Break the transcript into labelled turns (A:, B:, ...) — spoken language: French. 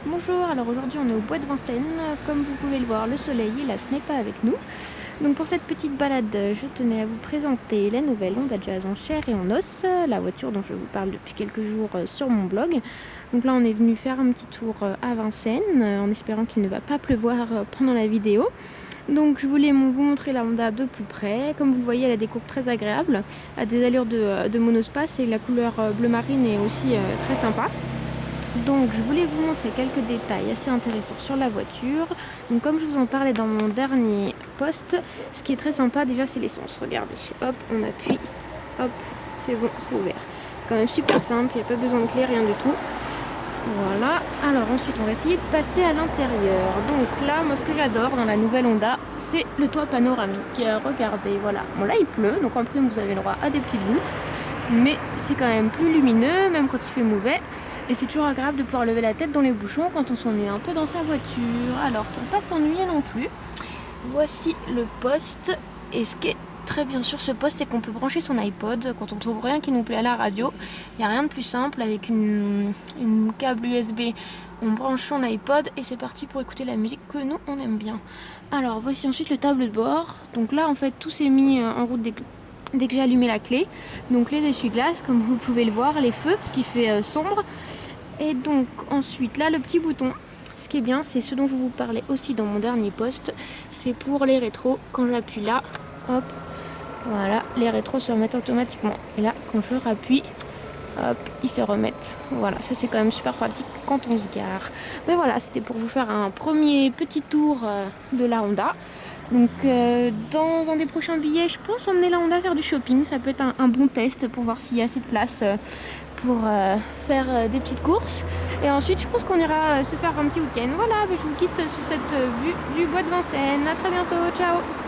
A: Bonjour, alors aujourd'hui on est au bois de Vincennes. Comme vous pouvez le voir, le soleil hélas n'est pas avec nous. Donc pour cette petite balade, je tenais à vous présenter la nouvelle Honda Jazz en chair et en os, la voiture dont je vous parle depuis quelques jours sur mon blog. Donc là on est venu faire un petit tour à Vincennes en espérant qu'il ne va pas pleuvoir pendant la vidéo. Donc je voulais vous montrer la Honda de plus près. Comme vous le voyez, elle a des courbes très agréables, a des allures de monospace et la couleur bleu marine est aussi très sympa. Donc je voulais vous montrer quelques détails assez intéressants sur la voiture. Donc comme je vous en parlais dans mon dernier post, ce qui est très sympa déjà c'est l'essence. Regardez, hop, on appuie, hop, c'est bon, c'est ouvert. C'est quand même super simple, il n'y a pas besoin de clé, rien du tout. Voilà, alors ensuite on va essayer de passer à l'intérieur. Donc là, moi ce que j'adore dans la nouvelle Honda, c'est le toit panoramique. Regardez, voilà. Bon là il pleut, donc en prime vous avez le droit à des petites gouttes. Mais c'est quand même plus lumineux, même quand il fait mauvais. Et c'est toujours agréable de pouvoir lever la tête dans les bouchons quand on s'ennuie un peu dans sa voiture. Alors pour ne pas s'ennuyer non plus, voici le poste. Et ce qui est très bien sur ce poste, c'est qu'on peut brancher son iPod quand on trouve rien qui nous plaît à la radio. Il n'y a rien de plus simple, avec une câble USB, on branche son iPod et c'est parti pour écouter la musique que nous on aime bien. Alors voici ensuite le tableau de bord. Donc là en fait tout s'est mis en route dès que j'ai allumé la clé. Donc les essuie-glaces comme vous pouvez le voir, les feux parce qu'il fait sombre. Et donc ensuite là le petit bouton, ce qui est bien c'est ce dont je vous parlais aussi dans mon dernier post, c'est pour les rétros. Quand j'appuie là, hop, voilà, les rétros se remettent automatiquement. Et là quand je rappuie, hop, ils se remettent. Voilà, ça c'est quand même super pratique quand on se gare. Mais voilà, c'était pour vous faire un premier petit tour de la Honda. Donc dans un des prochains billets, je pense emmener la Honda faire du shopping. Ça peut être un bon test pour voir s'il y a assez de place pour faire des petites courses. Et ensuite, je pense qu'on ira se faire un petit week-end. Voilà, je vous quitte sur cette vue du bois de Vincennes. À très bientôt, ciao!